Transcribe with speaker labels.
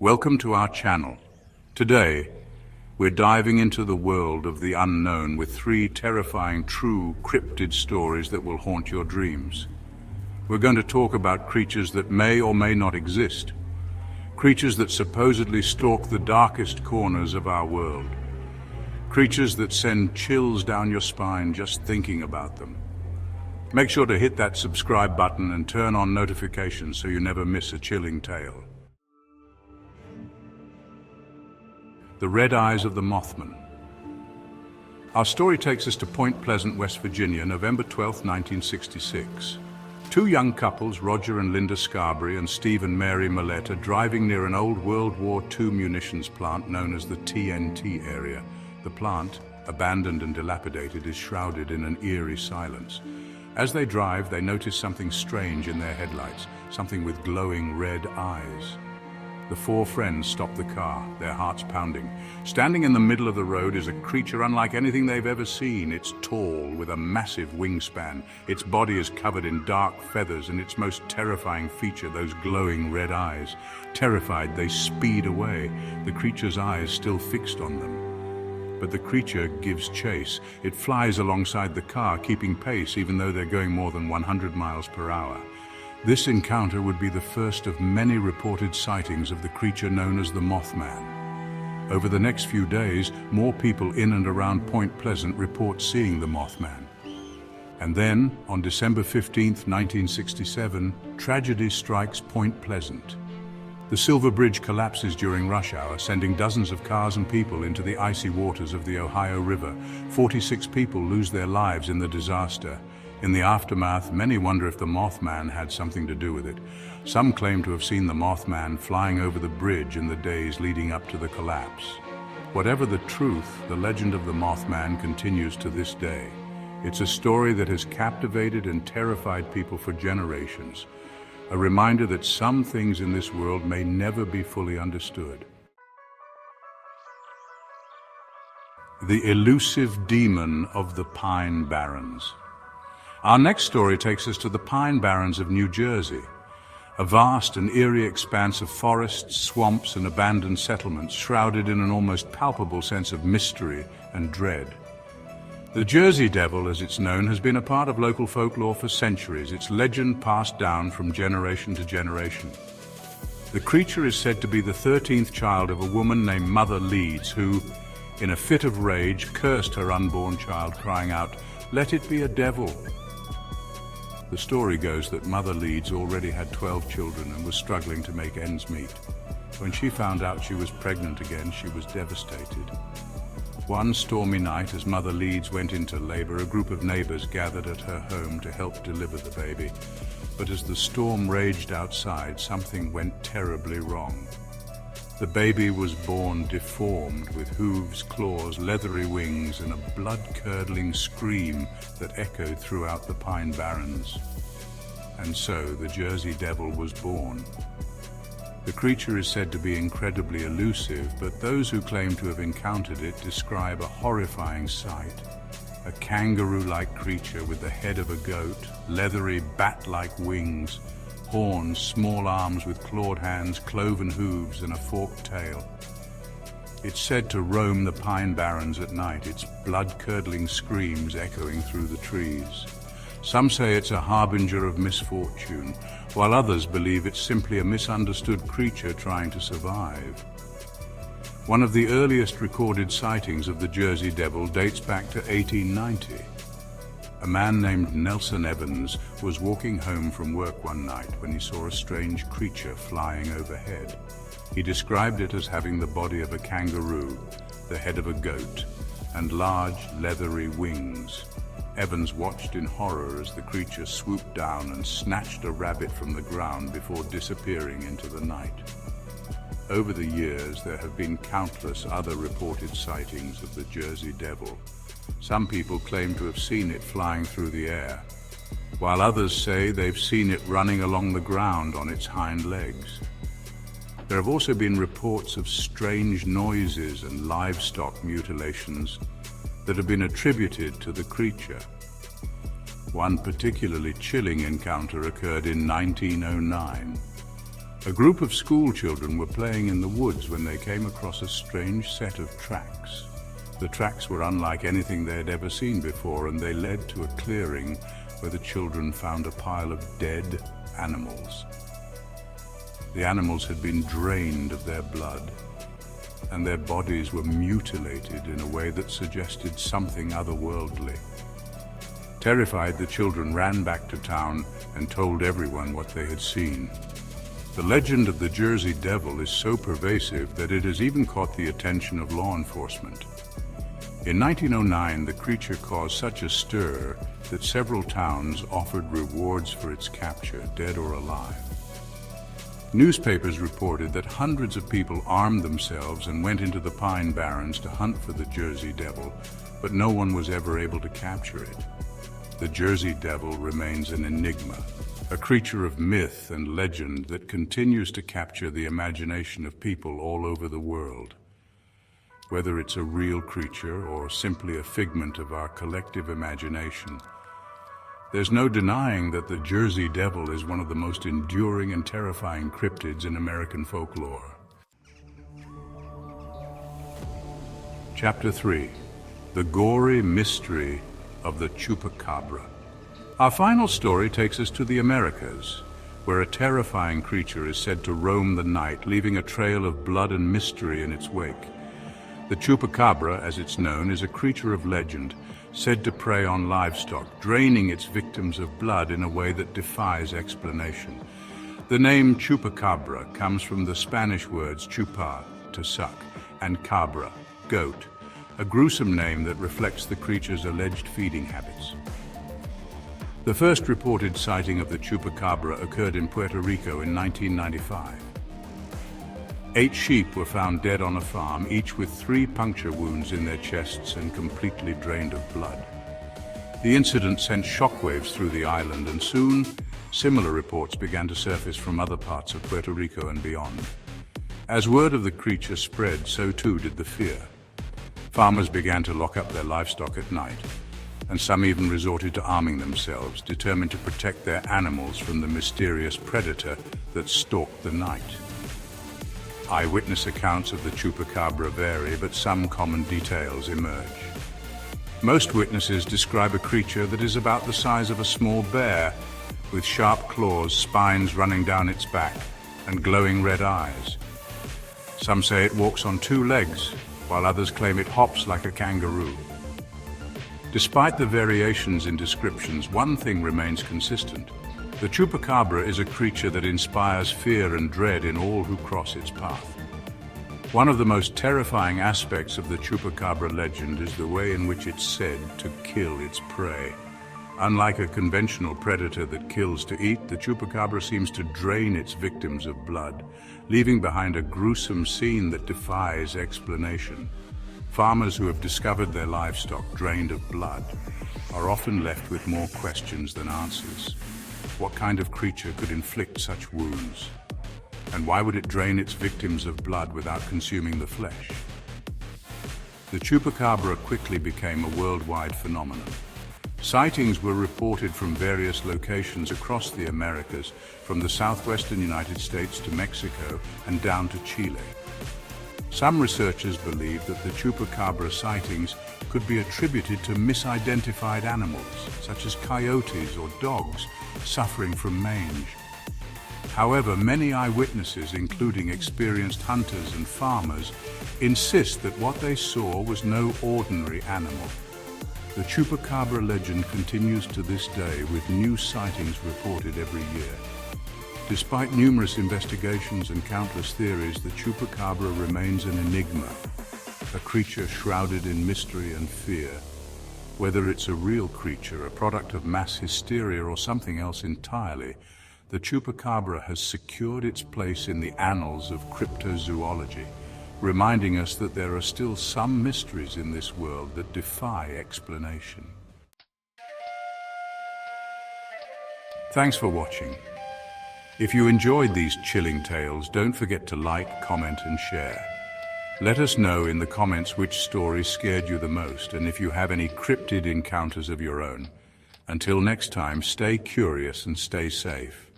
Speaker 1: Welcome to our channel. Today, we're diving into the world of the unknown with 3 terrifying true cryptid stories that will haunt your dreams. We're going to talk about creatures that may or may not exist, creatures that supposedly stalk the darkest corners of our world, creatures that send chills down your spine just thinking about them. Make sure to hit that subscribe button and turn on notifications so you never miss a chilling tale. The Red Eyes of the Mothman. Our story takes us to Point Pleasant, West Virginia, November 12, 1966. 2 young couples, Roger and Linda Scarberry and Steve and Mary Millett, are driving near an old World War II munitions plant known as the TNT area. The plant, abandoned and dilapidated, is shrouded in an eerie silence. As they drive, they notice something strange in their headlights, something with glowing red eyes. The 4 friends stop the car, their hearts pounding. Standing in the middle of the road is a creature unlike anything they've ever seen. It's tall, with a massive wingspan. Its body is covered in dark feathers, and its most terrifying feature, those glowing red eyes. Terrified, they speed away, the creature's eyes still fixed on them. But the creature gives chase. It flies alongside the car, keeping pace even though they're going more than 100 miles per hour. This encounter would be the first of many reported sightings of the creature known as the Mothman. Over the next few days, more people in and around Point Pleasant report seeing the Mothman. And then, on December 15, 1967, tragedy strikes Point Pleasant. The Silver Bridge collapses during rush hour, sending dozens of cars and people into the icy waters of the Ohio River. 46 people lose their lives in the disaster. In the aftermath, many wonder if the Mothman had something to do with it. Some claim to have seen the Mothman flying over the bridge in the days leading up to the collapse. Whatever the truth, the legend of the Mothman continues to this day. It's a story that has captivated and terrified people for generations. A reminder that some things in this world may never be fully understood. The elusive demon of the Pine Barrens. Our next story takes us to the Pine Barrens of New Jersey, a vast and eerie expanse of forests, swamps, and abandoned settlements shrouded in an almost palpable sense of mystery and dread. The Jersey Devil, as it's known, has been a part of local folklore for centuries, its legend passed down from generation to generation. The creature is said to be the 13th child of a woman named Mother Leeds, who, in a fit of rage, cursed her unborn child, crying out, "Let it be a devil." The story goes that Mother Leeds already had 12 children and was struggling to make ends meet. When she found out she was pregnant again, she was devastated. One stormy night, as Mother Leeds went into labor, a group of neighbors gathered at her home to help deliver the baby. But as the storm raged outside, something went terribly wrong. The baby was born deformed, with hooves, claws, leathery wings, and a blood-curdling scream that echoed throughout the Pine Barrens. And so the Jersey Devil was born. The creature is said to be incredibly elusive, but those who claim to have encountered it describe a horrifying sight. A kangaroo-like creature with the head of a goat, leathery bat-like wings, horns, small arms with clawed hands, cloven hooves, and a forked tail. It's said to roam the Pine Barrens at night, its blood-curdling screams echoing through the trees. Some say it's a harbinger of misfortune, while others believe it's simply a misunderstood creature trying to survive. One of the earliest recorded sightings of the Jersey Devil dates back to 1890. A man named Nelson Evans was walking home from work one night when he saw a strange creature flying overhead. He described it as having the body of a kangaroo, the head of a goat, and large, leathery wings. Evans watched in horror as the creature swooped down and snatched a rabbit from the ground before disappearing into the night. Over the years, there have been countless other reported sightings of the Jersey Devil. Some people claim to have seen it flying through the air, while others say they've seen it running along the ground on its hind legs. There have also been reports of strange noises and livestock mutilations that have been attributed to the creature. One particularly chilling encounter occurred in 1909. A group of school children were playing in the woods when they came across a strange set of tracks. The tracks were unlike anything they had ever seen before, and they led to a clearing where the children found a pile of dead animals. The animals had been drained of their blood, and their bodies were mutilated in a way that suggested something otherworldly. Terrified, the children ran back to town and told everyone what they had seen. The legend of the Jersey Devil is so pervasive that it has even caught the attention of law enforcement. In 1909, the creature caused such a stir that several towns offered rewards for its capture, dead or alive. Newspapers reported that hundreds of people armed themselves and went into the Pine Barrens to hunt for the Jersey Devil, but no one was ever able to capture it. The Jersey Devil remains an enigma, a creature of myth and legend that continues to capture the imagination of people all over the world. Whether it's a real creature or simply a figment of our collective imagination, there's no denying that the Jersey Devil is one of the most enduring and terrifying cryptids in American folklore. Chapter 3. The Gory Mystery of the Chupacabra. Our final story takes us to the Americas, where a terrifying creature is said to roam the night, leaving a trail of blood and mystery in its wake. The Chupacabra, as it's known, is a creature of legend, said to prey on livestock, draining its victims of blood in a way that defies explanation. The name Chupacabra comes from the Spanish words chupa, to suck, and cabra, goat, a gruesome name that reflects the creature's alleged feeding habits. The first reported sighting of the Chupacabra occurred in Puerto Rico in 1995. 8 sheep were found dead on a farm, each with 3 puncture wounds in their chests and completely drained of blood. The incident sent shockwaves through the island, and soon similar reports began to surface from other parts of Puerto Rico and beyond. As word of the creature spread, so too did the fear. Farmers began to lock up their livestock at night, and some even resorted to arming themselves, determined to protect their animals from the mysterious predator that stalked the night. Eyewitness accounts of the Chupacabra vary, but some common details emerge. Most witnesses describe a creature that is about the size of a small bear, with sharp claws, spines running down its back, and glowing red eyes. Some say it walks on 2 legs, while others claim it hops like a kangaroo. Despite the variations in descriptions, one thing remains consistent. The Chupacabra is a creature that inspires fear and dread in all who cross its path. One of the most terrifying aspects of the Chupacabra legend is the way in which it's said to kill its prey. Unlike a conventional predator that kills to eat, the Chupacabra seems to drain its victims of blood, leaving behind a gruesome scene that defies explanation. Farmers who have discovered their livestock drained of blood are often left with more questions than answers. What kind of creature could inflict such wounds? And why would it drain its victims of blood without consuming the flesh? The Chupacabra quickly became a worldwide phenomenon. Sightings were reported from various locations across the Americas, from the southwestern United States to Mexico and down to Chile. Some researchers believe that the Chupacabra sightings could be attributed to misidentified animals, such as coyotes or dogs, suffering from mange. However, many eyewitnesses, including experienced hunters and farmers, insist that what they saw was no ordinary animal. The Chupacabra legend continues to this day, with new sightings reported every year. Despite numerous investigations and countless theories, the Chupacabra remains an enigma, a creature shrouded in mystery and fear. Whether it's a real creature, a product of mass hysteria, or something else entirely, the Chupacabra has secured its place in the annals of cryptozoology, reminding us that there are still some mysteries in this world that defy explanation. Thanks for watching. If you enjoyed these chilling tales, don't forget to like, comment, and share. Let us know in the comments which story scared you the most, and if you have any cryptid encounters of your own. Until next time, stay curious and stay safe.